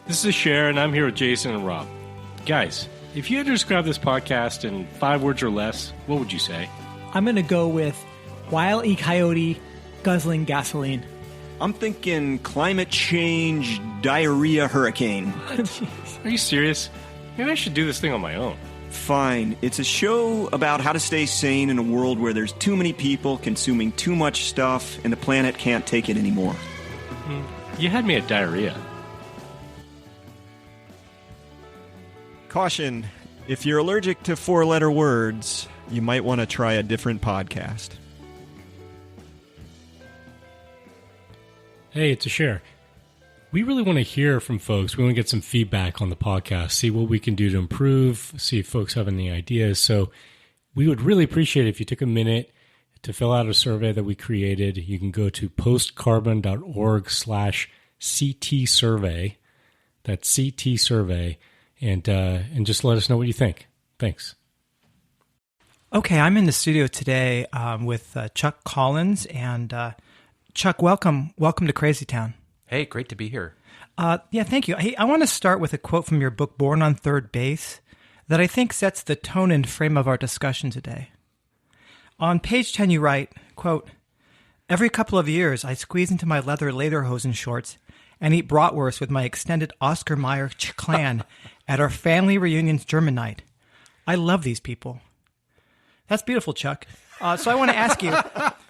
This is Cher, and I'm here with Jason and Rob. Guys, if you had to describe this podcast in 5 words or less, what would you say? I'm going to go with Wile E. Coyote guzzling gasoline. I'm thinking climate change, diarrhea, hurricane. Are you serious? Maybe I should do this thing on my own. Fine. It's a show about how to stay sane in a world where there's too many people consuming too much stuff and the planet can't take it anymore. You had me at diarrhea. Caution, if you're allergic to 4-letter words, you might want to try a different podcast. Hey, it's a Cher. We really want to hear from folks. We want to get some feedback on the podcast, see what we can do to improve, see if folks have any ideas. So we would really appreciate it if you took a minute to fill out a survey that we created. You can go to postcarbon.org/CT survey. That's CT survey. And just let us know what you think. Thanks. Okay, I'm in the studio today with Chuck Collins. And Chuck, welcome to Crazy Town. Hey, great to be here. Yeah, thank you. Hey, I want to start with a quote from your book, Born on Third Base, that I think sets the tone and frame of our discussion today. On page 10, you write, quote, "Every couple of years, I squeeze into my leather Lederhosen shorts and eat bratwurst with my extended Oscar Mayer clan at our family reunion's German night. I love these people." That's beautiful, Chuck. So I want to ask you,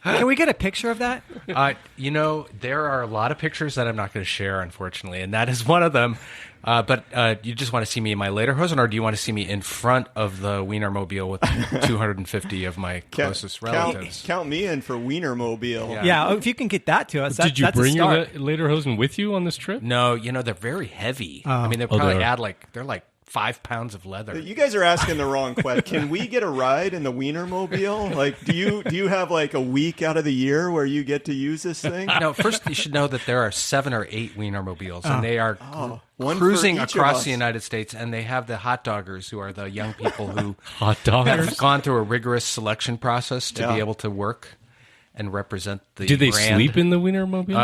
can we get a picture of that? There are a lot of pictures that I'm not going to share, unfortunately, and that is one of them. But you just want to see me in my Lederhosen, or do you want to see me in front of the Wienermobile with 250 of my closest relatives? Count me in for Wienermobile. Yeah, if you can get that to us, Did you that's bring a your start. Lederhosen with you on this trip? No, they're very heavy. I mean, they they probably are. add they're like 5 pounds of leather. You guys are asking the wrong question. Can we get a ride in the Wienermobile? Like, do you have like a week out of the year where you get to use this thing? No, first you should know that there are 7 or 8 Wienermobiles, and they are one cruising for each of across us. the United States, and they have the hot doggers, who are the young people who Hot doggers? have gone through a rigorous selection process to be able to work and represent the Do they brand. sleep in the Wienermobile?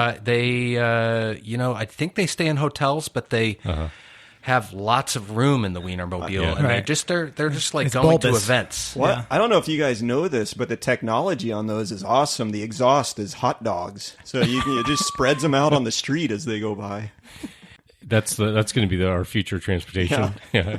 I think they stay in hotels, but they have lots of room in the Wienermobile, and Right. they're just like It's going bulbous. to events. What? Yeah. I don't know if you guys know this, but the technology on those is awesome. The exhaust is hot dogs, so it just spreads them out on the street as they go by. That's going to be our future transportation. Yeah.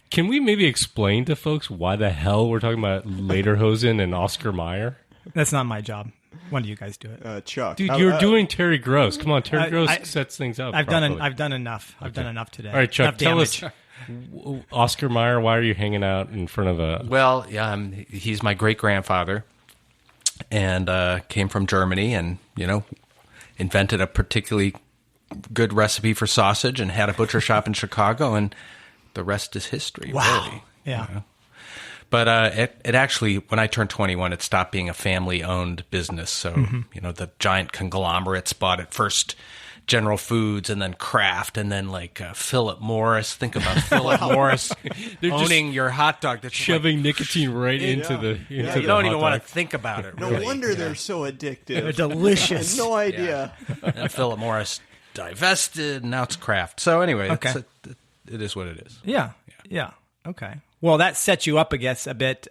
Can we maybe explain to folks why the hell we're talking about Lederhosen and Oscar Mayer? That's not my job. One of you guys do it. Chuck, Dude, you're doing Terry Gross. Come on, Terry Gross I- sets things up. I've properly. done enough. I've done enough today. All right, Chuck, Enough tell damage. us, Oscar Mayer, why are you hanging out in front of a... Well, he's my great-grandfather, and came from Germany, and invented a particularly good recipe for sausage, and had a butcher shop in Chicago, and the rest is history. Wow. Really. Yeah. But it actually, when I turned 21, it stopped being a family-owned business. So, the giant conglomerates bought at first General Foods, and then Kraft, and then Philip Morris. Think about Philip Morris owning your hot dog. That's Shoving nicotine right into the you don't even want to think about it. No really. wonder they're so addictive. They're delicious. No idea. And Philip Morris divested, and now it's Kraft. So anyway, Okay. it is what it is. Yeah. Okay. Well, that sets you up, I guess, a bit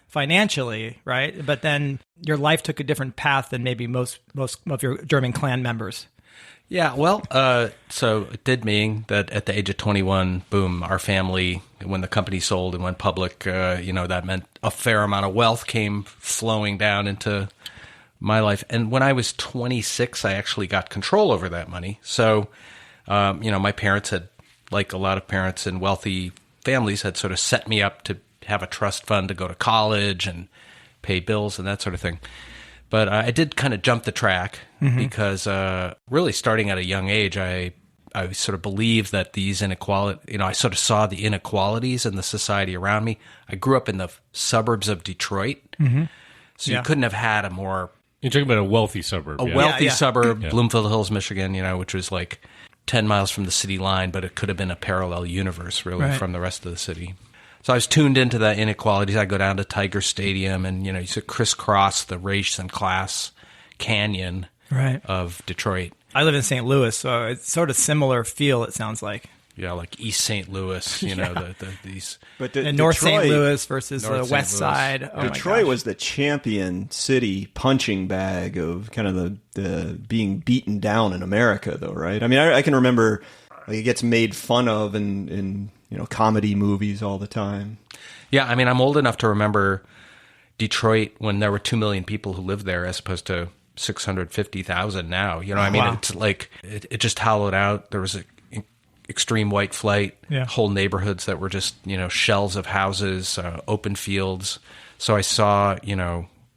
financially, right? But then your life took a different path than maybe most of your German clan members. Yeah, well, so it did mean that at the age of 21, boom, our family, when the company sold and went public, that meant a fair amount of wealth came flowing down into my life. And when I was 26, I actually got control over that money. So, my parents had, like a lot of parents in wealthy families, had sort of set me up to have a trust fund to go to college and pay bills and that sort of thing. But I did kind of jump the track because really starting at a young age, I sort of believed that these inequality, I sort of saw the inequalities in the society around me. I grew up in the suburbs of Detroit, so you couldn't have had a more... You're talking about a wealthy suburb. wealthy suburb, Yeah. Bloomfield Hills, Michigan, which was like 10 miles from the city line, but it could have been a parallel universe, really, from the rest of the city. So I was tuned into the inequalities. I go down to Tiger Stadium and, you crisscross the race and class canyon of Detroit. I live in St. Louis, so it's sort of similar feel, it sounds like. Yeah, like East St. Louis, you know, these. But And North Detroit, St. Louis versus North the St. West Louis. Side. Oh Detroit my was the champion city punching bag of kind of the being beaten down in America, though, right? I mean, I can remember like, it gets made fun of in comedy movies all the time. Yeah, I mean, I'm old enough to remember Detroit when there were 2 million people who lived there as opposed to 650,000 now. You know, I mean, Wow. it's like it just hollowed out. There was extreme white flight, whole neighborhoods that were just, shells of houses, open fields. So I saw,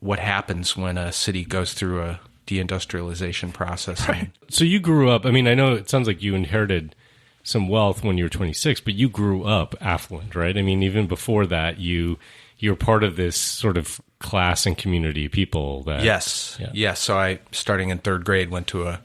what happens when a city goes through a deindustrialization process. Right. So you grew up, I mean, I know it sounds like you inherited some wealth when you were 26, but you grew up affluent, right? I mean, even before that, you're part of this sort of class and community people that... Yes. Yeah. Yes. So I, starting in third grade, went to a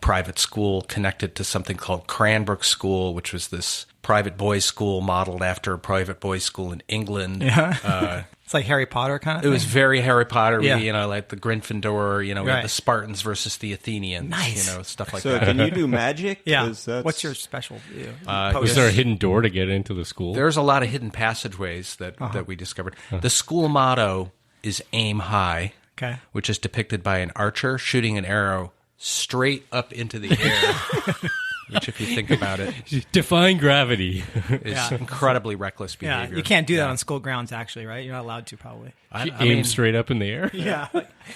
private school connected to something called Cranbrook School, which was this private boys' school modeled after a private boys' school in England. Yeah. It's like Harry Potter kind of It thing. was very Harry Potter, Yeah. like the Gryffindor, we had Right. the Spartans versus the Athenians, Nice. Stuff like So that. can you do magic? Yeah. 'Cause that's- What's your special view? Was there a hidden door to get into the school? There's a lot of hidden passageways that we discovered. The school motto is aim high, Okay. which is depicted by an archer shooting an arrow straight up into the air, which, if you think about it, Defying gravity. is Yeah. incredibly reckless Yeah, behavior. you can't do that on school grounds, actually, right? You're not allowed to, probably. I Aim mean, straight up in the air? Yeah.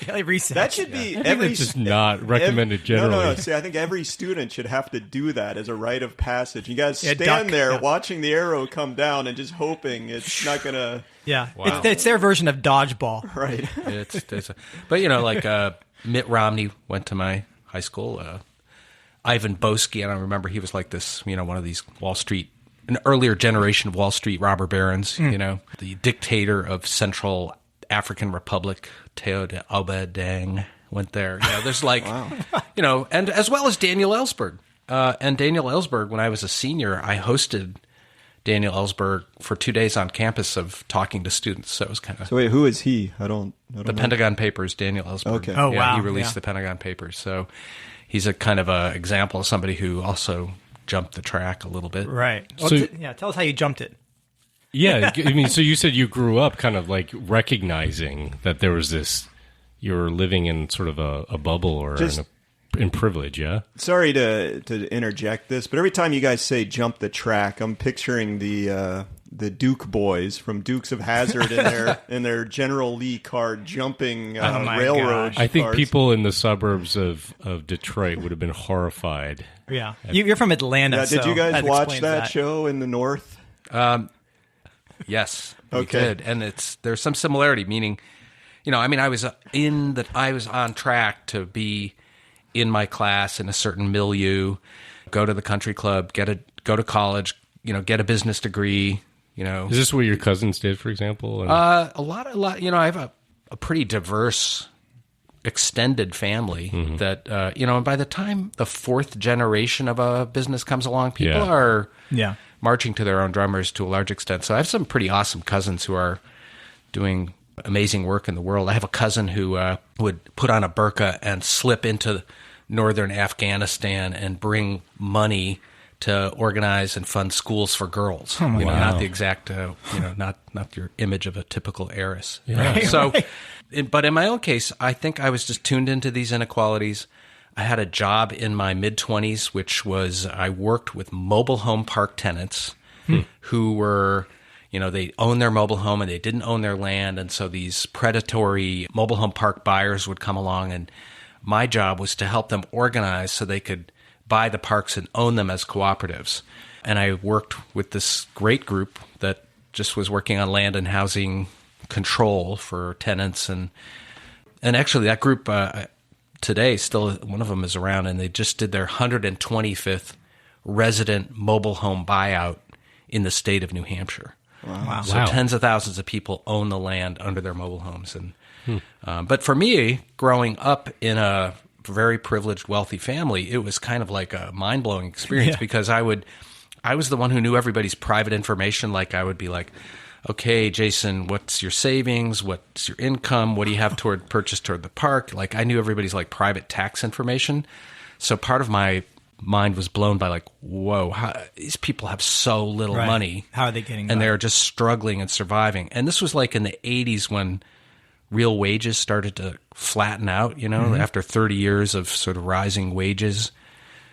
Like recess. That should be I think every. that's just not recommended generally. No. See, I think every student should have to do that as a rite of passage. You guys Yeah, stand duck, there yeah. watching the arrow come down and just hoping it's not gonna. Yeah. Wow. It's their version of dodgeball. Right. but Mitt Romney went to my high school. Ivan Boesky, and I remember he was like this, one of these Wall Street, an earlier generation of Wall Street robber barons, the dictator of Central African Republic, Teode Obedeng, went there. There's like, and as well as Daniel Ellsberg. And Daniel Ellsberg, when I was a senior, I hosted Daniel Ellsberg for 2 days on campus of talking to students. So it was kind of... So wait, who is he? I don't know. Pentagon Papers, Daniel Ellsberg. Okay. Oh, wow. He released Yeah. the Pentagon Papers. So he's a kind of a example of somebody who also jumped the track a little bit. Right. So- Tell us how you jumped it. Yeah, I mean, so you said you grew up kind of like recognizing that there was this, you were living in sort of a bubble or in privilege, yeah? Sorry to interject this, but every time you guys say "jump the track," I'm picturing the Duke boys from Dukes of Hazzard in their General Lee car jumping my railroad. gosh. I think cars. people in the suburbs of Detroit would have been horrified. Yeah. You're from Atlanta. Yeah, did so you guys that watch explains that show in the North? Yes, we Okay. did. And there's some similarity, meaning, I was on track to be in my class in a certain milieu, go to the country club, go to college, get a business degree, Is this what your cousins did, for example? And- a lot. I have a pretty diverse, extended family that, and by the time the fourth generation of a business comes along, people Yeah. are Yeah. marching to their own drummers to a large extent. So I have some pretty awesome cousins who are doing amazing work in the world. I have a cousin who would put on a burqa and slip into northern Afghanistan and bring money to organize and fund schools for girls. Oh my God. Not the exact, not your image of a typical heiress. Yeah. So, but in my own case, I think I was just tuned into these inequalities. I had a job in my mid-20s, which was I worked with mobile home park tenants who were, they owned their mobile home and they didn't own their land. And so these predatory mobile home park buyers would come along, and my job was to help them organize so they could buy the parks and own them as cooperatives. And I worked with this great group that just was working on land and housing control for tenants. And actually that group today, still one of them is around, and they just did their 125th resident mobile home buyout in the state of New Hampshire. Wow. So tens of thousands of people own the land under their mobile homes. And but for me, growing up in a very privileged, wealthy family, it was kind of like a mind-blowing experience because I was the one who knew everybody's private information. Like I would be like, okay, Jason, what's your savings? What's your income? What do you have toward the park? Like I knew everybody's like private tax information. So part of my mind was blown by like, whoa, these people have so little money. How are they getting And by? they're just struggling and surviving. And this was like in the 80s when real wages started to flatten out, after 30 years of sort of rising wages.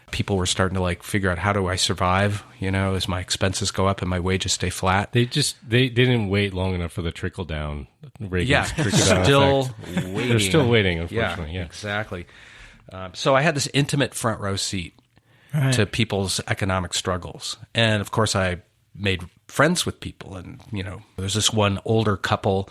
People were starting to like figure out, how do I survive? As my expenses go up and my wages stay flat. They didn't wait long enough for the trickle down. Still waiting. They're still waiting, unfortunately. Yeah. Exactly. So I had this intimate front row seat to people's economic struggles, and of course I made friends with people. And there's this one older couple,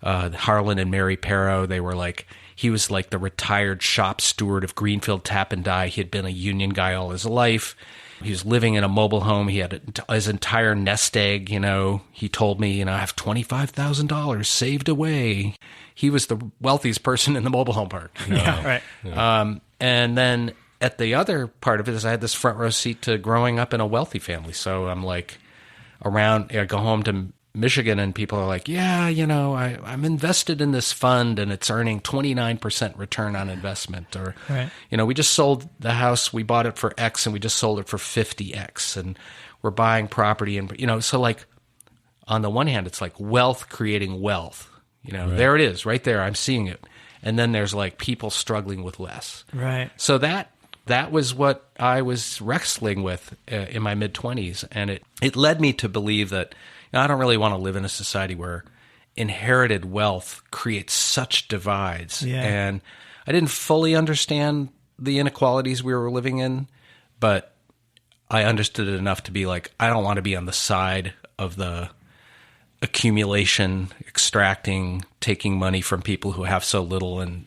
Harlan and Mary Perrow. They were like. He was like the retired shop steward of Greenfield Tap and Die. He had been a union guy all his life. He was living in a mobile home. He had his entire nest egg. He told me, I have $25,000 saved away. He was the wealthiest person in the mobile home park. Yeah, right. Yeah. And then at the other part of it is I had this front row seat to growing up in a wealthy family. So I'm like I go home to Michigan and people are like, yeah, I'm invested in this fund and it's earning 29% return on investment. Or, we just sold the house. We bought it for X and we just sold it for 50X and we're buying property. And, so like on the one hand, it's like wealth creating wealth, there it is right there. I'm seeing it. And then there's like people struggling with less. Right. So that was what I was wrestling with in my mid-20s. And it led me to believe that I don't really want to live in a society where inherited wealth creates such divides. Yeah. And I didn't fully understand the inequalities we were living in, but I understood it enough to be like, I don't want to be on the side of the accumulation, extracting, taking money from people who have so little and,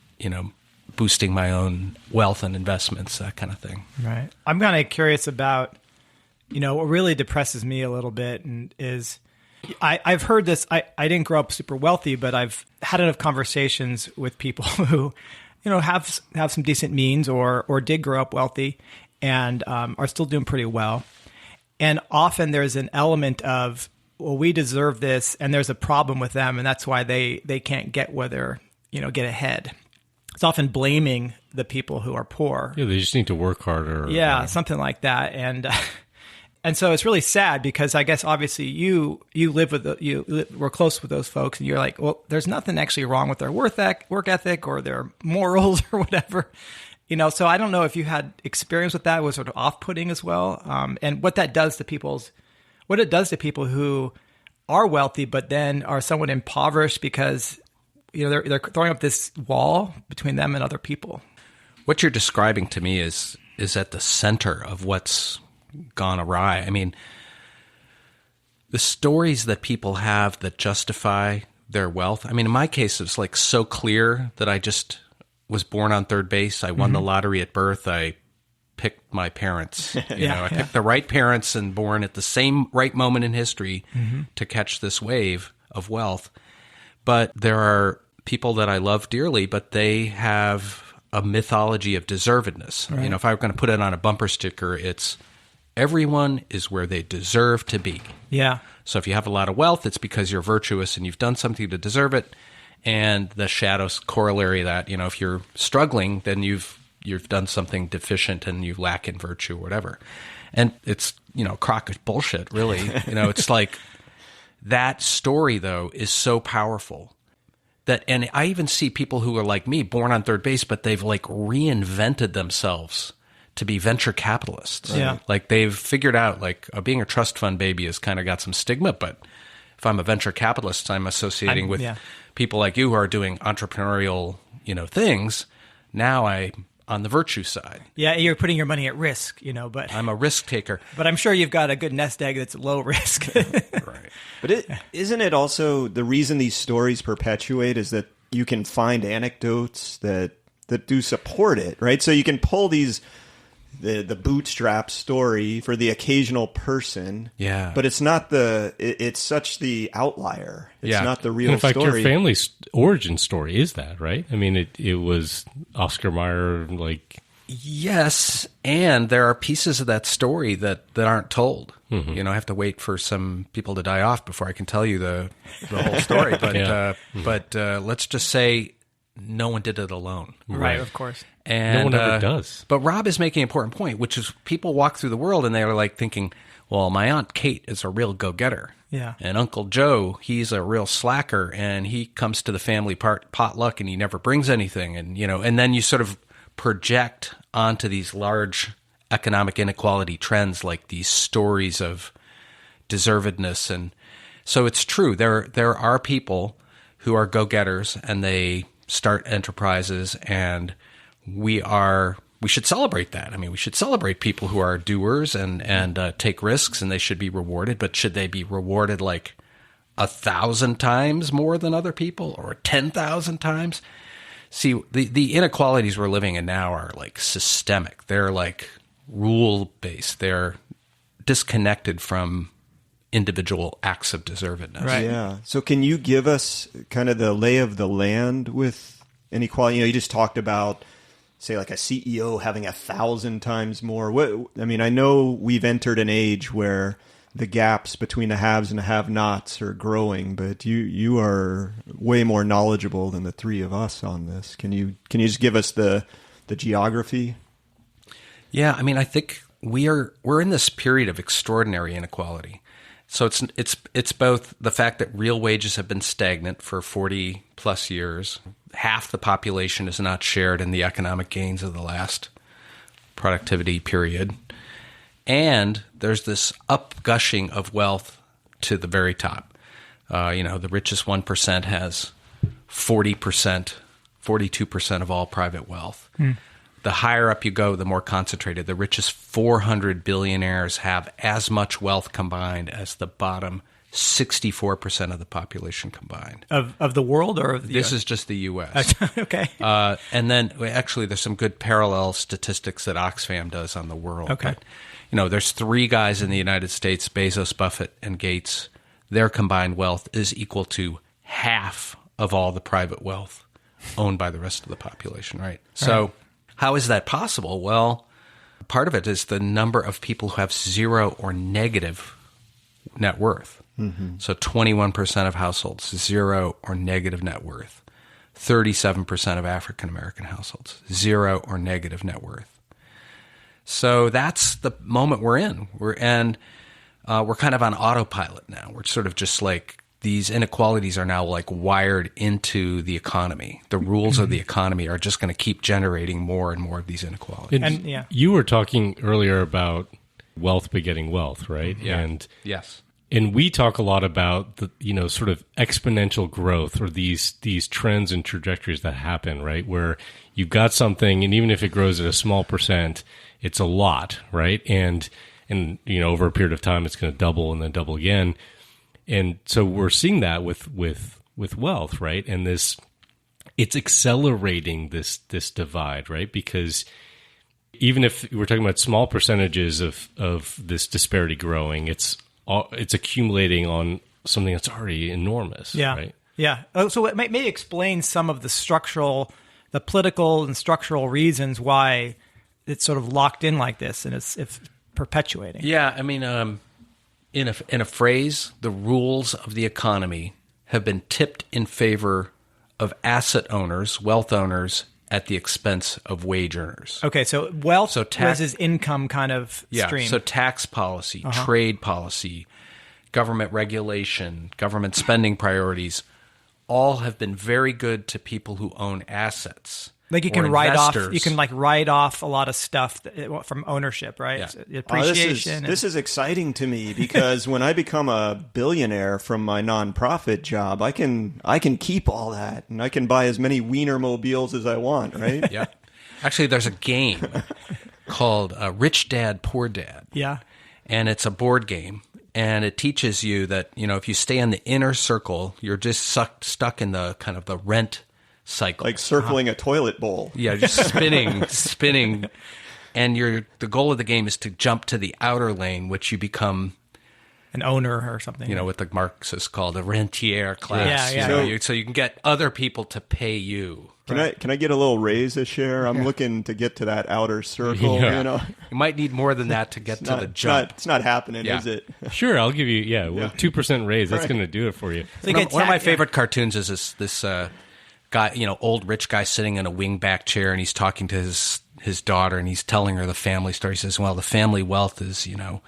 boosting my own wealth and investments, that kind of thing. Right. I'm kind of curious about, what really depresses me a little bit and is I've heard this. I didn't grow up super wealthy, but I've had enough conversations with people who, have some decent means or did grow up wealthy and are still doing pretty well. And often there's an element of, well, we deserve this, and there's a problem with them, and that's why they can't get where they're, get ahead. It's often blaming the people who are poor. Yeah, they just need to work harder. Yeah, something like that. And so it's really sad because I guess obviously you live with we're close with those folks, and you're like, well, there's nothing actually wrong with their work ethic or their morals or whatever, So I don't know if you had experience with that. It was sort of off-putting as well, and what it does to people who are wealthy but then are somewhat impoverished because they're throwing up this wall between them and other people. What you're describing to me is at the center of what's gone awry. I mean, the stories that people have that justify their wealth. I mean, in my case, it's like so clear that I just was born on third base. I won the lottery at birth. I picked my parents. I picked the right parents and born at the same right moment in history to catch this wave of wealth. But there are people that I love dearly, but they have a mythology of deservedness. Right. If I were going to put it on a bumper sticker, it's everyone is where they deserve to be. Yeah. So if you have a lot of wealth, it's because you're virtuous and you've done something to deserve it. And the shadow corollary of that, if you're struggling, then you've done something deficient and you lack in virtue or whatever. And it's, crock of bullshit, really. It's like that story, though, is so powerful. And I even see people who are like me, born on third base, but they've like reinvented themselves to be venture capitalists. Right? Yeah. Like they've figured out like being a trust fund baby has kind of got some stigma, but if I'm a venture capitalist, I'm associating with people like you who are doing entrepreneurial, things. Now I'm on the virtue side. Yeah, you're putting your money at risk, but I'm a risk taker. But I'm sure you've got a good nest egg that's low risk. Right. But isn't it also the reason these stories perpetuate is that you can find anecdotes that do support it, right? So you can pull the bootstrap story for the occasional person. Yeah. But it's not it's such the outlier. It's not the real story. In fact, your family's origin story is that, right? I mean, it was Oscar Mayer, like... Yes, and there are pieces of that story that aren't told. Mm-hmm. I have to wait for some people to die off before I can tell you the whole story. But but let's just say no one did it alone. Right, of course. And no one ever does. But Rob is making an important point, which is people walk through the world and they're like thinking, well, my Aunt Kate is a real go-getter. Yeah. And Uncle Joe, he's a real slacker, and he comes to the family potluck and he never brings anything. And, and then you sort of project onto these large economic inequality trends, like these stories of deservedness. And so it's true. There are people who are go-getters and they start enterprises, and we should celebrate that. I mean, we should celebrate people who are doers and take risks, and they should be rewarded. But should they be rewarded like 1,000 times more than other people, or 10,000 times? See, the inequalities we're living in now are like systemic. They're like rule-based. They're disconnected from individual acts of deservedness. Right. Yeah. So can you give us kind of the lay of the land with inequality? You just talked about, say, like a CEO having 1,000 times more. I know we've entered an age where the gaps between the haves and the have-nots are growing, but you are way more knowledgeable than the three of us on this. Can you just give us the geography? Yeah, I think we're in this period of extraordinary inequality. So it's both the fact that real wages have been stagnant for 40 plus years. Half the population is not shared in the economic gains of the last productivity period. And there's this upgushing of wealth to the very top. The richest 1% has 40%, 42% of all private wealth. The higher up you go, the more concentrated. The richest 400 billionaires have as much wealth combined as the bottom 64% of the population combined. Of the world, or of the This US? is just the U.S. Okay. And then, actually, there's some good parallel statistics that Oxfam does on the world. Okay. But, there's three guys in the United States, Bezos, Buffett, and Gates. Their combined wealth is equal to half of all the private wealth owned by the rest of the population, right? So how is that possible? Well, part of it is the number of people who have zero or negative net worth. Mm-hmm. So 21% of households, zero or negative net worth. 37% of African-American households, zero or negative net worth. So that's the moment we're in. We're kind of on autopilot now. We're sort of just like, these inequalities are now like wired into the economy. The rules of the economy are just going to keep generating more and more of these inequalities. And you were talking earlier about wealth begetting wealth, right? Yeah. And yes. And we talk a lot about the, sort of exponential growth, or these trends and trajectories that happen, right? Where you've got something, and even if it grows at a small percent, it's a lot, right? And over a period of time, it's going to double and then double again. And so we're seeing that with wealth, right? And it's accelerating this divide, right? Because even if we're talking about small percentages of this disparity growing, it's accumulating on something that's already enormous, right? Yeah. So it may explain some of the political and structural reasons why it's sort of locked in like this, and it's perpetuating. Yeah, in a phrase, the rules of the economy have been tipped in favor of asset owners, wealth owners, at the expense of wage earners. Okay, so wealth versus income kind of stream. So tax policy, trade policy, government regulation, government spending priorities, all have been very good to people who own assets. Like you can write off a lot of stuff from ownership, right? Yeah. Appreciation. This is exciting to me, because when I become a billionaire from my nonprofit job, I can keep all that, and I can buy as many Wienermobiles as I want, right? Yeah. Actually, there's a game called Rich Dad, Poor Dad. Yeah. And it's a board game. And it teaches you that, if you stay in the inner circle, you're just stuck in the kind of the rent cycle. Like circling a toilet bowl. Yeah, just spinning. And the goal of the game is to jump to the outer lane, which you become an owner or something. What the Marxists call the rentier class. Yeah. So you can get other people to pay you. Can I get a little raise a share? I'm looking to get to that outer circle. Yeah. You might need more than that to get to the jump. It's not happening, is it? Sure, I'll give you 2% raise. That's going to do it for you. One of my favorite cartoons is this guy, old rich guy sitting in a wingback chair, and he's talking to his daughter, and he's telling her the family story. He says, well, the family wealth is, your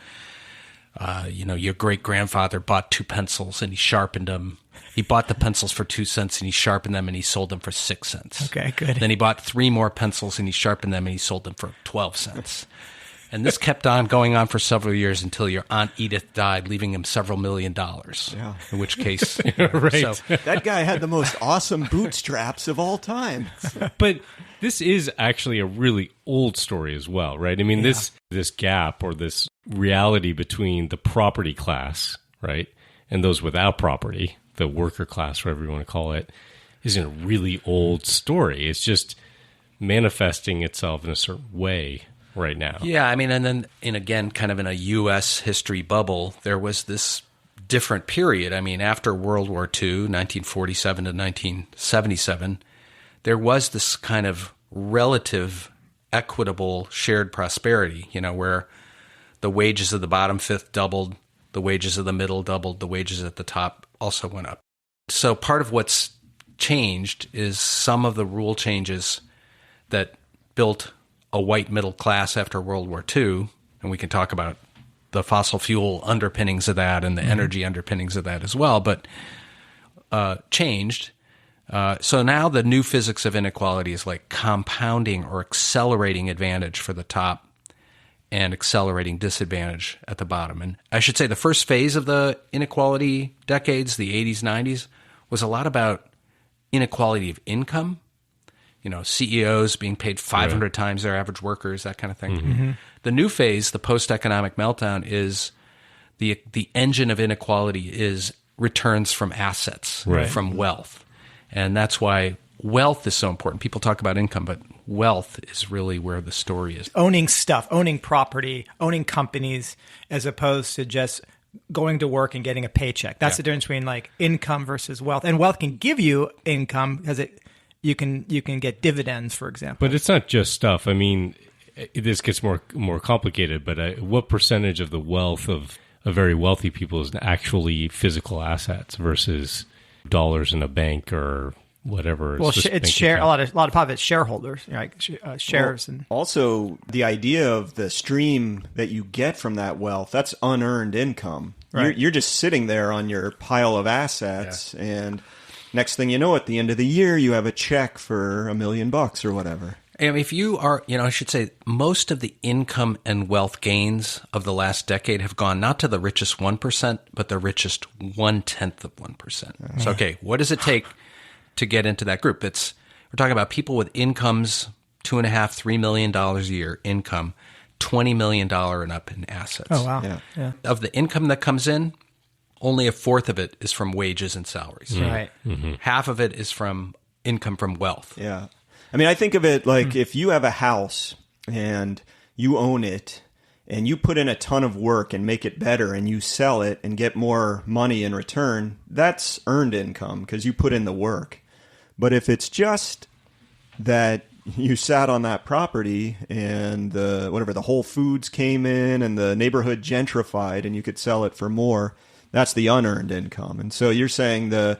great grandfather bought 2 pencils and he sharpened them. He bought the pencils for 2 cents and he sharpened them and he sold them for 6 cents. Okay, good. Then he bought 3 more pencils and he sharpened them and he sold them for 12 cents. And this kept on going on for several years until your Aunt Edith died, leaving him several $1 million. Yeah. In which case, Right. So, That guy had the most awesome bootstraps of all time. But this is actually a really old story as well, right? I mean, this gap or this reality between the property class, right, and those without property, the worker class, whatever you want to call it, isn't a really old story. It's just manifesting itself in a certain way right now. yeah, I mean, and then again, kind of in a U.S. history bubble, there was this different period. I mean, after World War II, 1947 to 1977, there was this kind of relative equitable shared prosperity, where the wages of the bottom fifth doubled, the wages of the middle doubled, the wages at the top also went up. So part of what's changed is some of the rule changes that built a white middle class after World War II, and we can talk about the fossil fuel underpinnings of that and the energy underpinnings of that as well, but changed. So now the new physics of inequality is like compounding or accelerating advantage for the top and accelerating disadvantage at the bottom. And I should say the first phase of the inequality decades, the 80s, 90s, was a lot about inequality of income. CEOs being paid 500 times their average workers, that kind of thing. Mm-hmm. The new phase, the post-economic meltdown, is the engine of inequality is returns from assets, from wealth. And that's why wealth is so important. People talk about income, but wealth is really where the story is. Owning stuff, owning property, owning companies, as opposed to just going to work and getting a paycheck. That's the difference between like income versus wealth. And wealth can give you income because you can get dividends, for example. But it's not just stuff. I mean, this gets more complicated, but what percentage of the wealth of very wealthy people is actually physical assets versus dollars in a bank or whatever? Well, it's share. A lot of it's shareholders, shares, and also the idea of the stream that you get from that wealth, that's unearned income. Right. You're just sitting there on your pile of assets, and next thing you know, at the end of the year, you have a check for $1 million or whatever. And if you are, I should say, most of the income and wealth gains of the last decade have gone not to the richest 1%, but the richest 1/10 of 1%. So, okay, what does it take to get into that group? We're talking about people with incomes, $2.5, $3 million a year income, $20 million and up in assets. Oh, wow. Yeah. Of the income that comes in, only a fourth of it is from wages and salaries. Right. Mm-hmm. Half of it is from income from wealth. Yeah. I mean, I think of it like if you have a house and you own it and you put in a ton of work and make it better and you sell it and get more money in return, that's earned income because you put in the work. But if it's just that you sat on that property and the Whole Foods came in and the neighborhood gentrified and you could sell it for more, that's the unearned income. And so you're saying I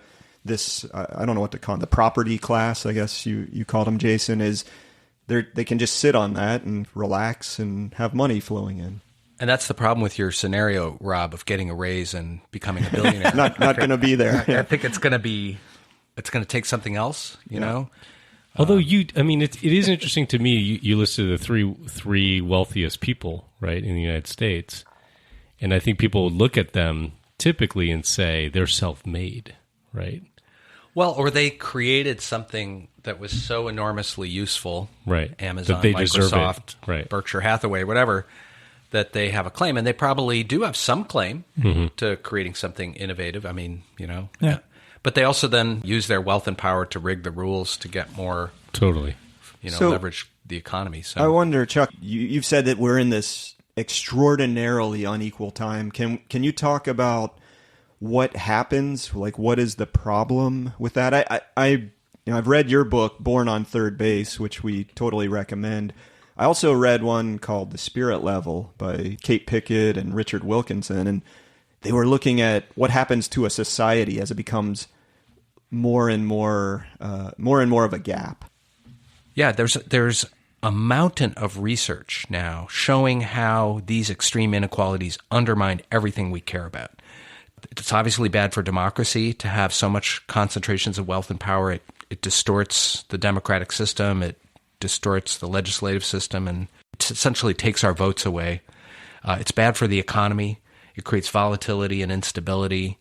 don't know what to call it, the property class, I guess you called them, Jason, is they can just sit on that and relax and have money flowing in. And that's the problem with your scenario, Rob, of getting a raise and becoming a billionaire. not going to be there. I think it's going to take something else, you know? Although it is interesting to me, you listed the three wealthiest people, right, in the United States. And I think people would look at them typically and say they're self-made, right? Well, or they created something that was so enormously useful, right? Amazon, that they deserve Microsoft, it. Right. Berkshire Hathaway, whatever, that they have a claim. And they probably do have some claim to creating something innovative. I mean, Yeah. But they also then use their wealth and power to rig the rules to get more, totally, leverage the economy. So I wonder, Chuck, you've said that we're in this extraordinarily unequal time. Can you talk about what happens? Like, what is the problem with that? I've read your book, Born on Third Base, which we totally recommend. I also read one called The Spirit Level by Kate Pickett and Richard Wilkinson, and they were looking at what happens to a society as it becomes more and more of a gap. Yeah, there's a mountain of research now showing how these extreme inequalities undermine everything we care about. It's obviously bad for democracy to have so much concentrations of wealth and power. It distorts the democratic system. It distorts the legislative system, and it essentially takes our votes away. It's bad for the economy. It creates volatility and instability.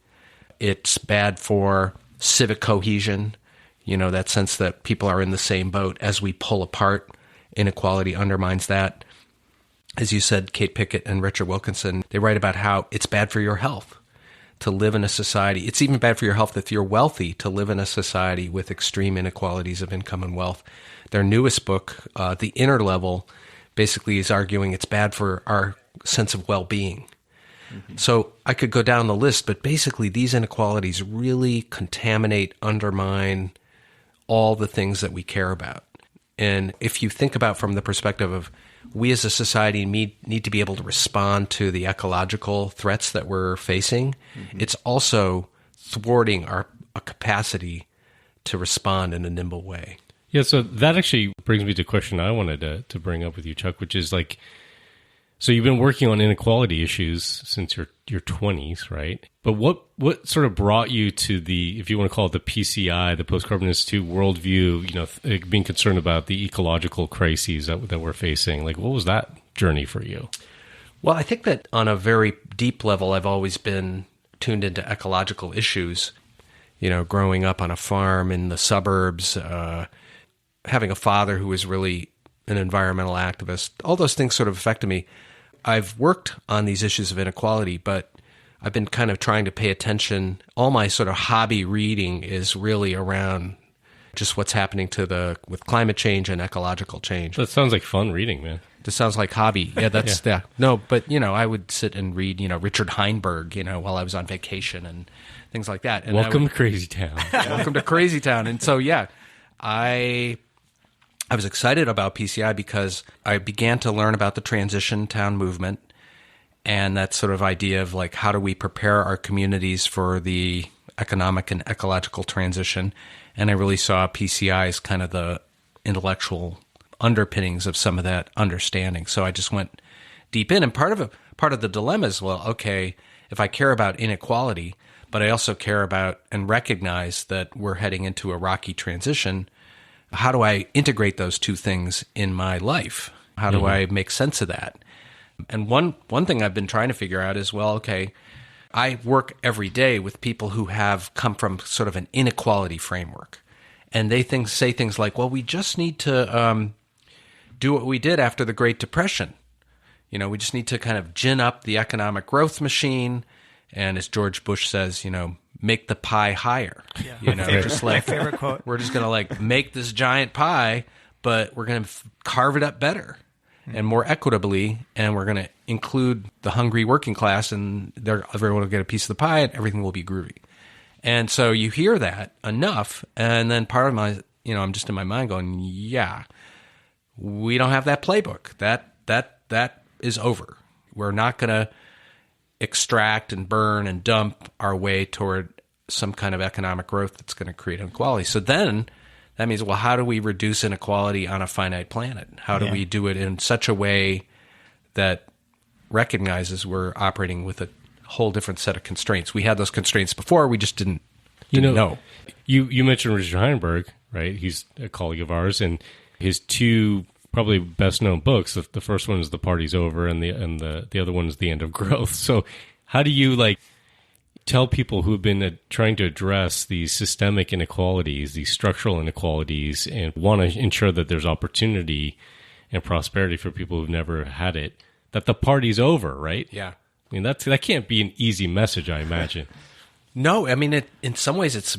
It's bad for civic cohesion, that sense that people are in the same boat. As we pull apart, inequality undermines that. As you said, Kate Pickett and Richard Wilkinson, they write about how it's bad for your health to live in a society. It's even bad for your health if you're wealthy to live in a society with extreme inequalities of income and wealth. Their newest book, The Inner Level, basically is arguing it's bad for our sense of well-being. Mm-hmm. So I could go down the list, but basically these inequalities really contaminate, undermine all the things that we care about. And if you think about from the perspective of we as a society need to be able to respond to the ecological threats that we're facing, it's also thwarting our capacity to respond in a nimble way. Yeah, so that actually brings me to a question I wanted to bring up with you, Chuck, which is like, so you've been working on inequality issues since your 20s, right? But what sort of brought you to the, if you want to call it the PCI, the Post-Carbon Institute worldview, being concerned about the ecological crises that we're facing? Like, what was that journey for you? Well, I think that on a very deep level, I've always been tuned into ecological issues. Growing up on a farm in the suburbs, having a father who was really an environmental activist, all those things sort of affected me. I've worked on these issues of inequality, but I've been kind of trying to pay attention. All my sort of hobby reading is really around just what's happening with climate change and ecological change. That sounds like fun reading, man. This sounds like hobby. Yeah, that's yeah. No, but I would sit and read, Richard Heinberg, while I was on vacation and things like that. And welcome to Crazy Town. Welcome to Crazy Town. And so I was excited about PCI because I began to learn about the transition town movement and that sort of idea of like, how do we prepare our communities for the economic and ecological transition? And I really saw PCI as kind of the intellectual underpinnings of some of that understanding. So I just went deep in. And part of the dilemma is, well, okay, if I care about inequality, but I also care about and recognize that we're heading into a rocky transition, how do I integrate those two things in my life? How do I make sense of that? And one thing I've been trying to figure out is, well, okay, I work every day with people who have come from sort of an inequality framework. And they say things like, well, we just need to do what we did after the Great Depression. We just need to kind of gin up the economic growth machine. And as George Bush says, make the pie higher. Yeah. Just like my favorite quote. We're just going to make this giant pie, but we're going to carve it up better and more equitably, and we're going to include the hungry working class, and everyone will get a piece of the pie, and everything will be groovy. And so you hear that enough, and then part of my, I'm just in my mind going, yeah, we don't have that playbook. That is over. We're not going to extract and burn and dump our way toward some kind of economic growth that's going to create inequality. So then that means, well, how do we reduce inequality on a finite planet? How do we do it in such a way that recognizes we're operating with a whole different set of constraints? We had those constraints before. We just didn't know. You mentioned Richard Heinberg, right? He's a colleague of ours, and his two probably best known books. The first one is The Party's Over, and the other one is The End of Growth. So how do you tell people who have been trying to address these systemic inequalities, these structural inequalities, and want to ensure that there's opportunity and prosperity for people who've never had it, that the party's over, right? Yeah. I mean, that can't be an easy message, I imagine. No, I mean, in some ways,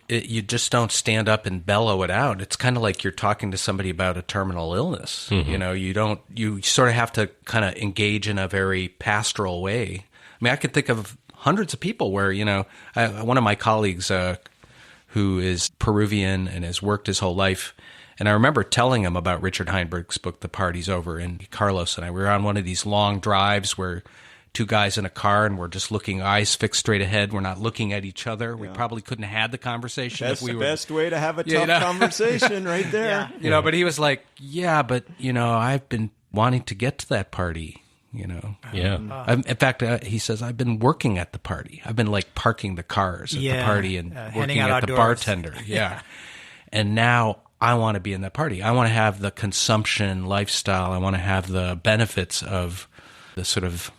you just don't stand up and bellow it out. It's kind of like you're talking to somebody about a terminal illness. Mm-hmm. You sort of have to kind of engage in a very pastoral way. I mean, I could think of hundreds of people where, one of my colleagues who is Peruvian and has worked his whole life, and I remember telling him about Richard Heinberg's book, The Party's Over, and Carlos and I, we were on one of these long drives where two guys in a car and we're just looking, eyes fixed straight ahead. We're not looking at each other. We probably couldn't have had the conversation That's if we the were. best way to have a tough conversation right there. But he was like, but, I've been wanting to get to that party, Yeah. In fact, he says, I've been working at the party. I've been like parking the cars at the party and working at outdoors. the bartender. Yeah. And now I want to be in that party. I want to have the consumption lifestyle. I want to have the benefits of the sort of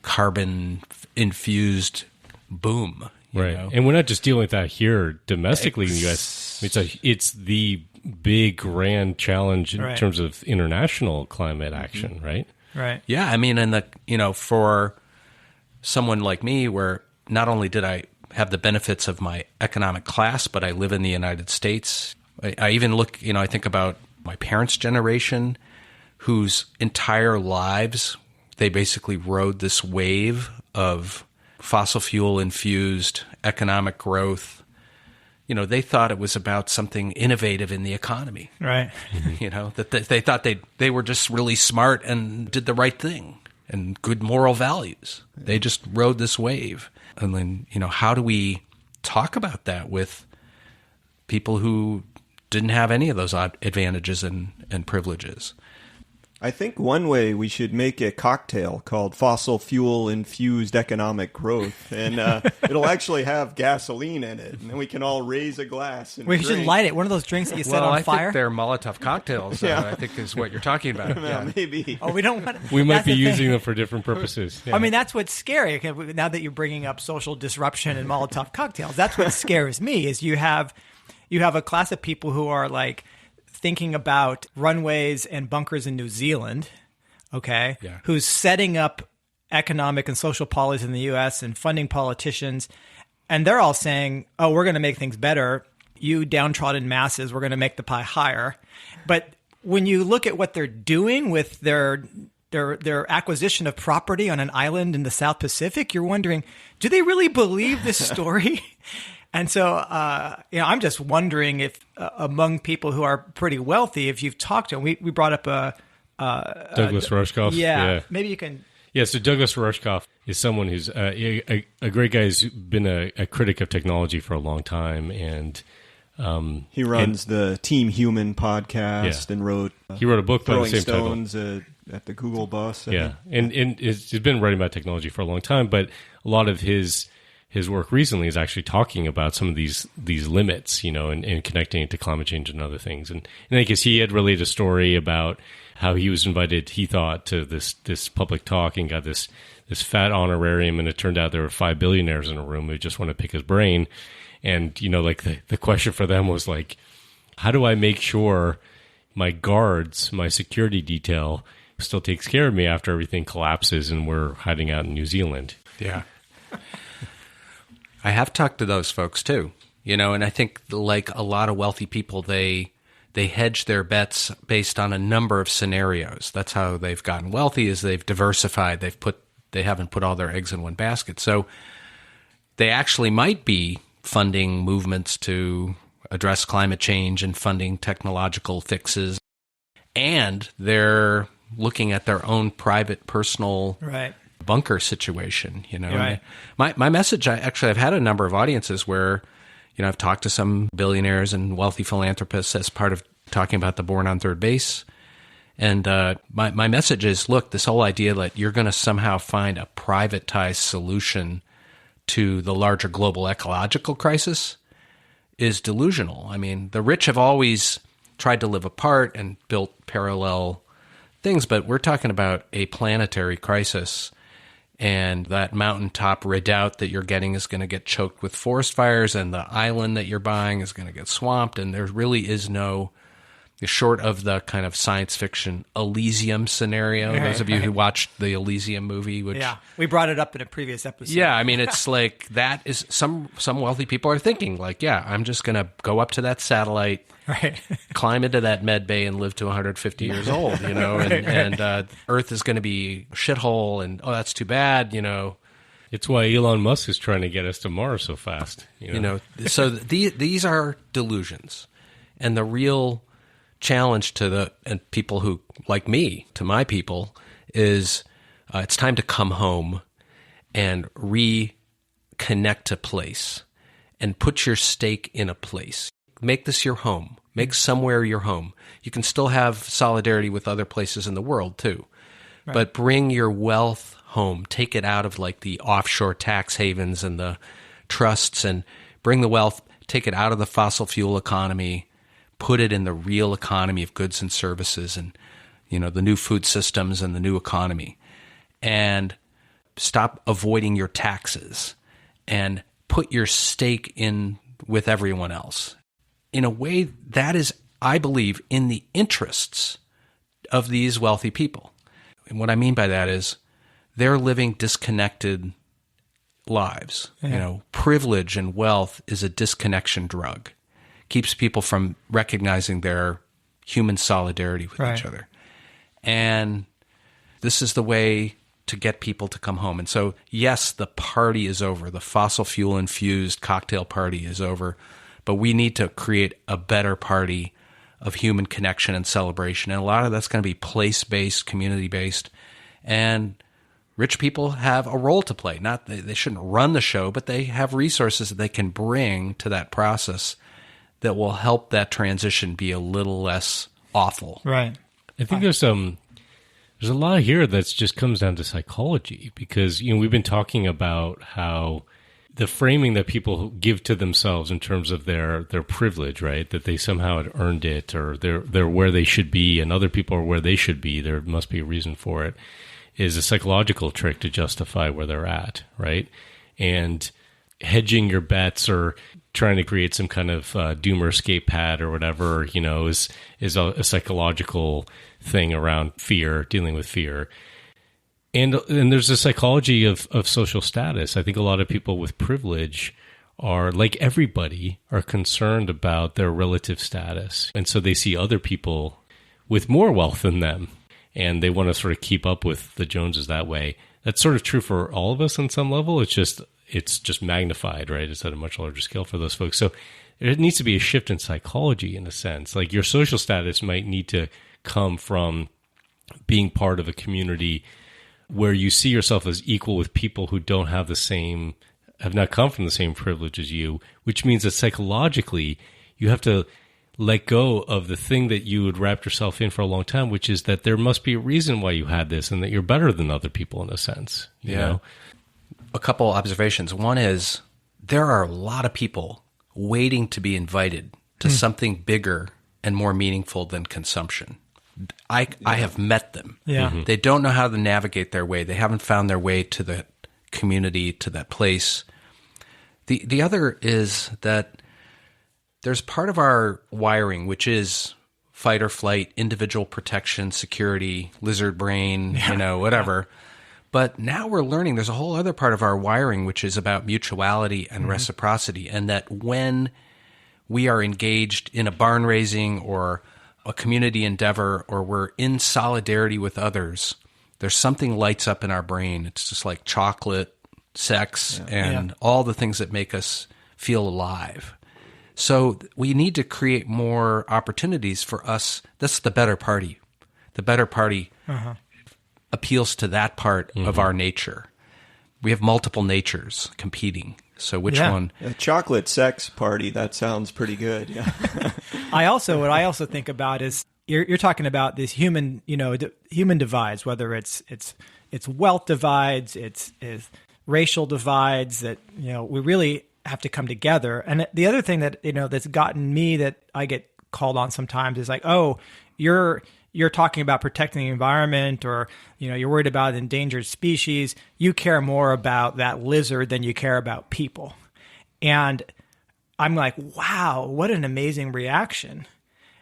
carbon-infused boom. Right. And we're not just dealing with that here domestically in the U.S. It's the big, grand challenge in terms of international climate action, right? Right. Yeah. I mean, for someone like me, where not only did I have the benefits of my economic class, but I live in the United States. I even look, I think about my parents' generation, whose entire lives, they basically rode this wave of fossil fuel infused economic growth. They thought it was about something innovative in the economy. Right. That they thought they were just really smart and did the right thing and good moral values. They just rode this wave. And then, how do we talk about that with people who didn't have any of those advantages and privileges? I think one way we should make a cocktail called fossil fuel infused economic growth, and it'll actually have gasoline in it, and then we can all raise a glass and We drink. should light it. One of those drinks that you set on I fire. think they're Molotov cocktails. I think is what you're talking about. Yeah, maybe. Oh, we don't want. We might that's be the thing. using them for different purposes. Yeah. I mean, that's what's scary. Okay, now that you're bringing up social disruption and Molotov cocktails, that's what scares me. Is you have a class of people who are like thinking about runways and bunkers in New Zealand. Okay, who's setting up economic and social policies in the U.S. and funding politicians, and they're all saying, "Oh, we're going to make things better. You downtrodden masses, we're going to make the pie higher." But when you look at what they're doing with their acquisition of property on an island in the South Pacific, you're wondering, do they really believe this story? And so, I'm just wondering if among people who are pretty wealthy, if you've talked to them, we brought up Douglas Rushkoff. Yeah, maybe you can. Yeah, so Douglas Rushkoff is someone who's a great guy who's been a critic of technology for a long time, and he runs the Team Human podcast and wrote. He wrote a book by the same Stones title. At the Google bus. And he's been writing about technology for a long time, but a lot of his work recently is actually talking about some of these limits, and connecting it to climate change and other things. And I guess he had related a story about how he was invited, he thought, to this public talk and got this fat honorarium, and it turned out there were 5 billionaires in a room who just want to pick his brain. And, the question for them was like, how do I make sure my guards, my security detail still takes care of me after everything collapses and we're hiding out in New Zealand? Yeah. I have talked to those folks too, and I think like a lot of wealthy people, they hedge their bets based on a number of scenarios. That's how they've gotten wealthy, is they've diversified. They haven't put all their eggs in one basket. So they actually might be funding movements to address climate change and funding technological fixes. And they're looking at their own private, personal bunker situation, Right. My message, I've had a number of audiences where, I've talked to some billionaires and wealthy philanthropists as part of talking about the Born on Third Base. And my message is, look, this whole idea that you're going to somehow find a privatized solution to the larger global ecological crisis is delusional. I mean, the rich have always tried to live apart and built parallel things, but we're talking about a planetary crisis, and that mountaintop redoubt that you're getting is going to get choked with forest fires, and the island that you're buying is going to get swamped, and there really is no, short of the kind of science fiction Elysium scenario. Those of you who watched the Elysium movie, which we brought it up in a previous episode. Yeah, I mean, it's like that is some wealthy people are thinking like, I'm just going to go up to that satellite, climb into that med bay and live to 150 years old, and Earth is going to be a shithole, and that's too bad, It's why Elon Musk is trying to get us to Mars so fast. So these are delusions, and the real challenge to people who like me, to my people, is it's time to come home and reconnect to place and put your stake in a place. Make this your home. Make somewhere your home. You can still have solidarity with other places in the world too, but bring your wealth home. Take it out of like the offshore tax havens and the trusts and bring the wealth, take it out of the fossil fuel economy, put it in the real economy of goods and services and, the new food systems and the new economy, and stop avoiding your taxes and put your stake in with everyone else. In a way that is, I believe, in the interests of these wealthy people. And what I mean by that is they're living disconnected lives. Yeah. Privilege and wealth is a disconnection drug. Keeps people from recognizing their human solidarity with each other. And this is the way to get people to come home. And so, yes, the party is over. The fossil fuel infused cocktail party is over. But we need to create a better party of human connection and celebration. And a lot of that's going to be place-based, community-based. And rich people have a role to play. Not they shouldn't run the show, but they have resources that they can bring to that process that will help that transition be a little less awful. Right. I think there's a lot here that just comes down to psychology, because we've been talking about how the framing that people give to themselves in terms of their privilege, right? That they somehow had earned it, or they're where they should be, and other people are where they should be. There must be a reason for it. Is a psychological trick to justify where they're at, right? And hedging your bets or trying to create some kind of doom or escape pad or whatever, is a psychological thing around fear, dealing with fear. And there's a psychology of social status. I think a lot of people with privilege are, like everybody, are concerned about their relative status. And so they see other people with more wealth than them, and they want to sort of keep up with the Joneses that way. That's sort of true for all of us on some level. It's just magnified, right? It's at a much larger scale for those folks. So it needs to be a shift in psychology in a sense. Like your social status might need to come from being part of a community where you see yourself as equal with people who don't have have not come from the same privilege as you, which means that psychologically you have to let go of the thing that you had wrapped yourself in for a long time, which is that there must be a reason why you had this and that you're better than other people in a sense. You know? A couple observations. One is there are a lot of people waiting to be invited to something bigger and more meaningful than consumption. I have met them. Yeah. Mm-hmm. They don't know how to navigate their way. They haven't found their way to the community, to that place. The other is that there's part of our wiring, which is fight or flight, individual protection, security, lizard brain, whatever. But now we're learning there's a whole other part of our wiring, which is about mutuality and reciprocity. And that when we are engaged in a barn raising or a community endeavor, or we're in solidarity with others, there's something lights up in our brain. It's just like chocolate, sex, and all the things that make us feel alive. So we need to create more opportunities for us. That's the better party. The better party appeals to that part of our nature. We have multiple natures competing. So which one? A chocolate sex party, that sounds pretty good. Yeah. What I also think about is you're talking about this human divides, whether it's wealth divides, it's racial divides that, we really have to come together. And the other thing that, that's gotten me that I get called on sometimes is like, oh, you're talking about protecting the environment, or, you're worried about endangered species. You care more about that lizard than you care about people. And I'm like, wow, what an amazing reaction.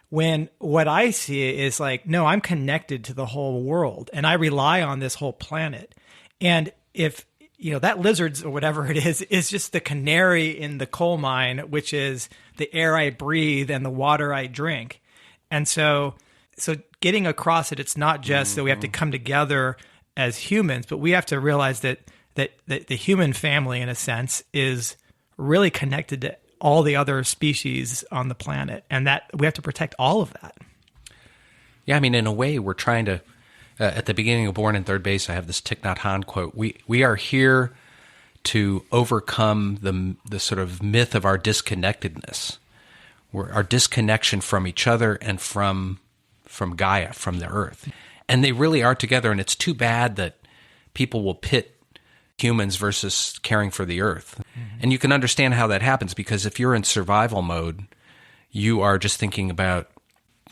When what I see is like, no, I'm connected to the whole world and I rely on this whole planet. And if, that lizard's or whatever it is just the canary in the coal mine, which is the air I breathe and the water I drink. And so getting across it, it's not just that we have to come together as humans, but we have to realize that the human family, in a sense, is really connected to all the other species on the planet, and that we have to protect all of that. Yeah, I mean, in a way, we're trying to, at the beginning of Born in Third Base, I have this Thich Nhat Hanh quote, we are here to overcome the sort of myth of our disconnectedness, our disconnection from each other and from Gaia, from the earth. And they really are together, and it's too bad that people will pit humans versus caring for the earth. Mm-hmm. And you can understand how that happens, because if you're in survival mode, you are just thinking about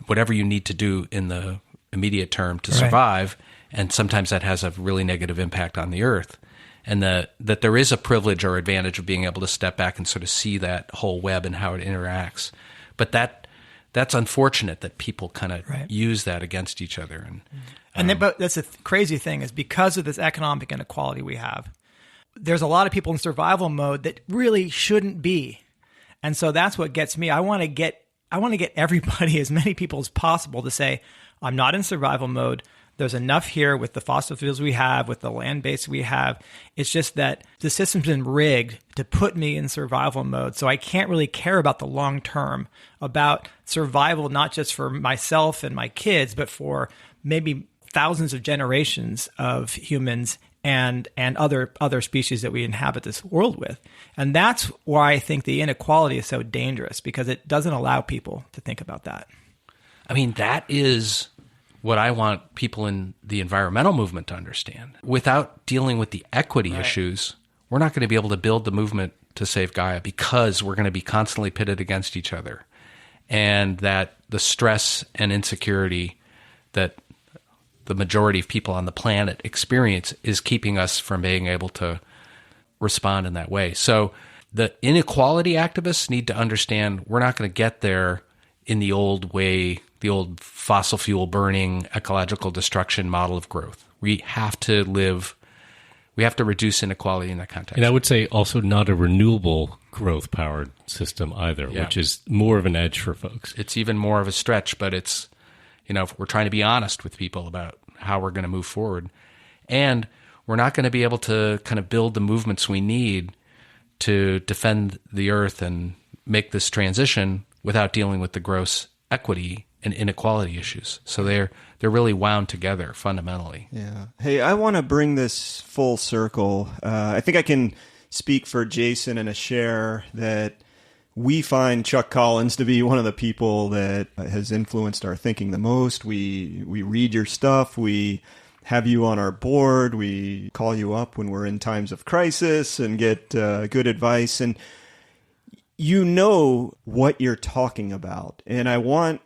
whatever you need to do in the immediate term to survive, and sometimes that has a really negative impact on the earth. And that there is a privilege or advantage of being able to step back and sort of see that whole web and how it interacts. But that's unfortunate that people kind of use that against each other. But that's the crazy thing, is because of this economic inequality we have, there's a lot of people in survival mode that really shouldn't be. And so that's what gets me. I want to get everybody, as many people as possible, to say, I'm not in survival mode. There's enough here with the fossil fuels we have, with the land base we have. It's just that the system's been rigged to put me in survival mode. So I can't really care about the long term, about survival, not just for myself and my kids, but for maybe thousands of generations of humans and other species that we inhabit this world with. And that's why I think the inequality is so dangerous, because it doesn't allow people to think about that. I mean, that is what I want people in the environmental movement to understand. Without dealing with the equity issues, we're not going to be able to build the movement to save Gaia, because we're going to be constantly pitted against each other. And that the stress and insecurity that the majority of people on the planet experience is keeping us from being able to respond in that way. So the inequality activists need to understand we're not going to get there in the old way, the old fossil fuel burning, ecological destruction model of growth. We have to reduce inequality in that context. And I would say also not a renewable growth powered system either, which is more of an edge for folks. It's even more of a stretch, but it's, if we're trying to be honest with people about how we're going to move forward. And we're not going to be able to kind of build the movements we need to defend the earth and make this transition without dealing with the gross equity and inequality issues. So they're really wound together fundamentally. Yeah. Hey, I want to bring this full circle. I think I can speak for Jason and Asher that we find Chuck Collins to be one of the people that has influenced our thinking the most. We read your stuff. We have you on our board. We call you up when we're in times of crisis and get good advice. And you know what you're talking about. And I want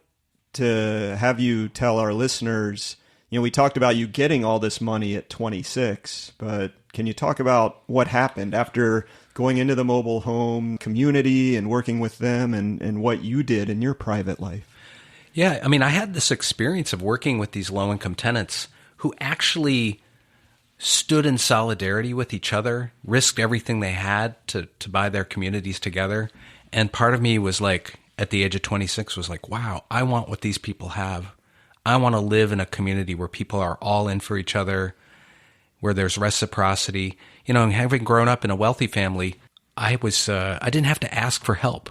to have you tell our listeners, we talked about you getting all this money at 26, but can you talk about what happened after going into the mobile home community and working with them and what you did in your private life? Yeah, I mean, I had this experience of working with these low-income tenants who actually stood in solidarity with each other, risked everything they had to buy their communities together. And part of me was like, at the age of 26, was like, wow, I want what these people have. I want to live in a community where people are all in for each other, where there's reciprocity. And having grown up in a wealthy family, I didn't have to ask for help.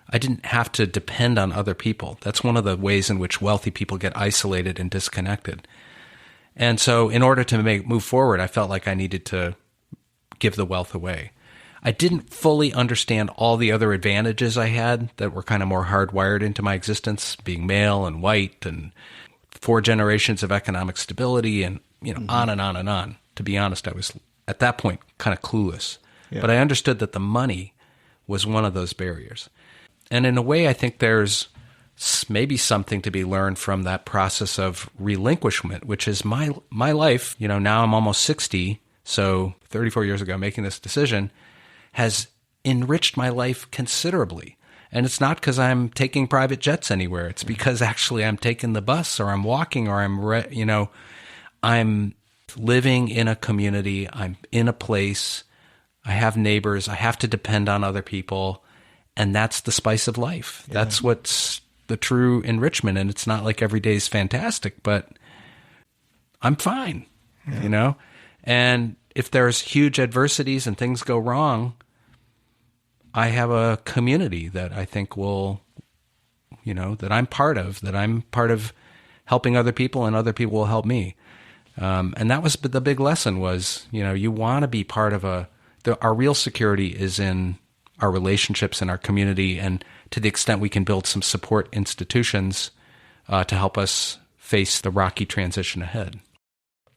I didn't have to depend on other people. That's one of the ways in which wealthy people get isolated and disconnected. And so in order to move forward, I felt like I needed to give the wealth away. I didn't fully understand all the other advantages I had that were kind of more hardwired into my existence, being male and white and 4 generations of economic stability and, on and on and on. To be honest, I was at that point kind of clueless. Yeah. But I understood that the money was one of those barriers. And in a way, I think there's maybe something to be learned from that process of relinquishment, which is my life. Now I'm almost 60, so 34 years ago making this decision has enriched my life considerably. And it's not because I'm taking private jets anywhere. It's because actually I'm taking the bus or I'm walking or I'm living in a community. I'm in a place. I have neighbors. I have to depend on other people. And that's the spice of life. Yeah. That's what's the true enrichment. And it's not like every day is fantastic, but I'm fine, And if there's huge adversities and things go wrong, I have a community that I think will, that I'm part of helping other people and other people will help me. And that was the big lesson was, you want to be part of a our real security is in our relationships in our community, and to the extent we can build some support institutions to help us face the rocky transition ahead.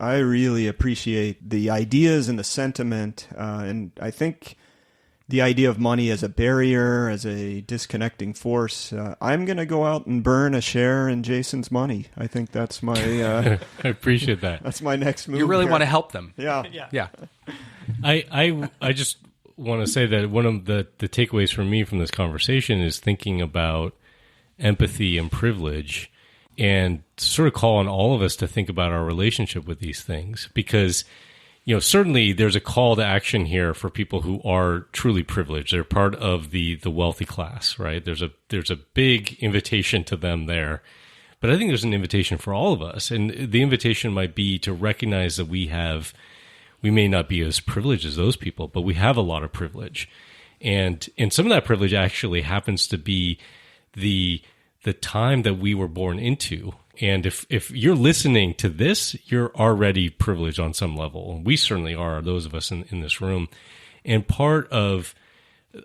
I really appreciate the ideas and the sentiment, and I think the idea of money as a barrier, as a disconnecting force. I'm going to go out and burn a share in Jason's money. I think that's my... I appreciate that. That's my next move. You really here. want to help them. Yeah. Yeah. I just want to say that one of the takeaways for me from this conversation is thinking about empathy and privilege, and sort of call on all of us to think about our relationship with these things, because certainly there's a call to action here for people who are truly privileged. They're part of the wealthy class, right? There's a big invitation to them there. But I think there's an invitation for all of us, and the invitation might be to recognize that we may not be as privileged as those people, but we have a lot of privilege. And some of that privilege actually happens to be the time that we were born into. And if you're listening to this, you're already privileged on some level. We certainly are, those of us in this room. And part of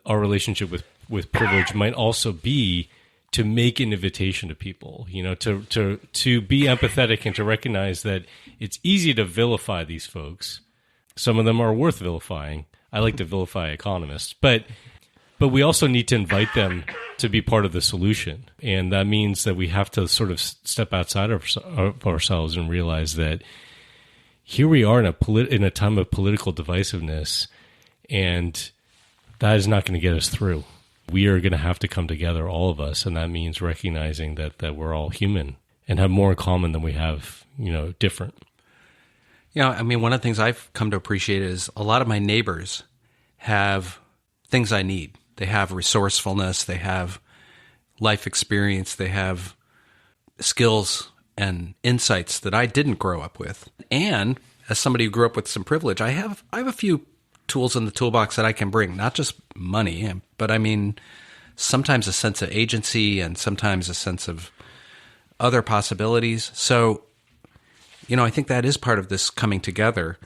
our relationship with privilege might also be to make an invitation to people, to be empathetic and to recognize that it's easy to vilify these folks. Some of them are worth vilifying. I like to vilify economists, but we also need to invite them to be part of the solution. And that means that we have to sort of step outside of ourselves and realize that here we are in a time of political divisiveness, and that is not going to get us through. We are going to have to come together, all of us, and that means recognizing that we're all human and have more in common than we have, different. One of the things I've come to appreciate is a lot of my neighbors have things I need. They have resourcefulness, they have life experience, they have skills and insights that I didn't grow up with. And as somebody who grew up with some privilege, I have a few tools in the toolbox that I can bring, not just money, but sometimes a sense of agency and sometimes a sense of other possibilities. So, I think that is part of this coming together,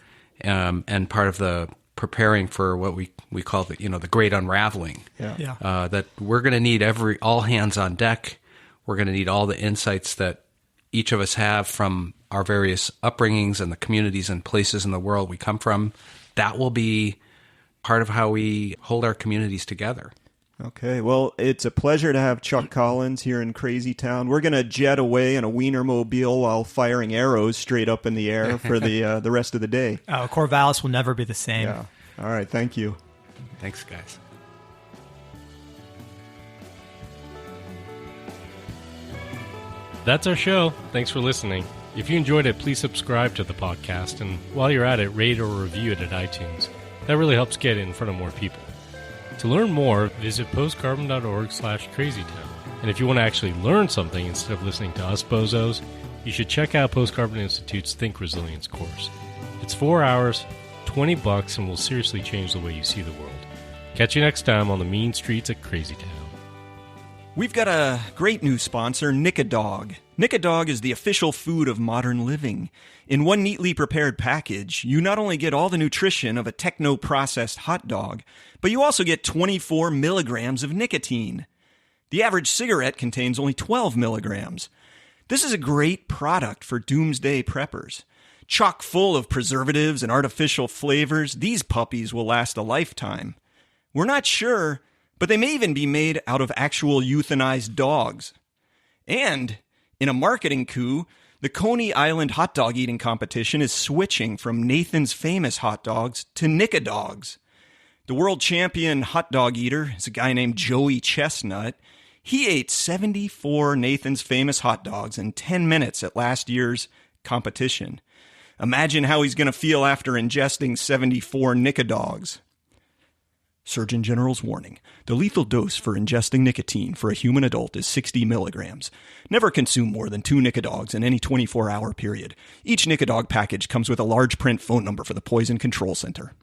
and part of the preparing for what we call the great unraveling. Yeah. That we're going to need all hands on deck. We're going to need all the insights that each of us have from our various upbringings and the communities and places in the world we come from. That will be part of how we hold our communities together. Okay, well, it's a pleasure to have Chuck Collins here in Crazy Town. We're going to jet away in a Wienermobile while firing arrows straight up in the air for the rest of the day. Corvallis will never be the same. Yeah. All right, thank you. Thanks, guys. That's our show. Thanks for listening. If you enjoyed it, please subscribe to the podcast, and while you're at it, rate or review it at iTunes. That really helps get it in front of more people. To learn more, visit postcarbon.org/crazytown. And if you want to actually learn something instead of listening to us bozos, you should check out Post Carbon Institute's Think Resilience course. It's 4 hours, $20, and will seriously change the way you see the world. Catch you next time on the mean streets of Crazy Town. We've got a great new sponsor, Nicodog. Nicodog is the official food of modern living. In one neatly prepared package, you not only get all the nutrition of a techno-processed hot dog, but you also get 24 milligrams of nicotine. The average cigarette contains only 12 milligrams. This is a great product for doomsday preppers. Chock full of preservatives and artificial flavors, these puppies will last a lifetime. We're not sure, but they may even be made out of actual euthanized dogs. And in a marketing coup, the Coney Island hot dog eating competition is switching from Nathan's Famous hot dogs to Nicodogs. The world champion hot dog eater is a guy named Joey Chestnut. He ate 74 Nathan's Famous hot dogs in 10 minutes at last year's competition. Imagine how he's going to feel after ingesting 74 Nicodogs. Surgeon General's warning. The lethal dose for ingesting nicotine for a human adult is 60 milligrams. Never consume more than 2 Nicodogs in any 24-hour period. Each Nicodog package comes with a large print phone number for the Poison Control Center.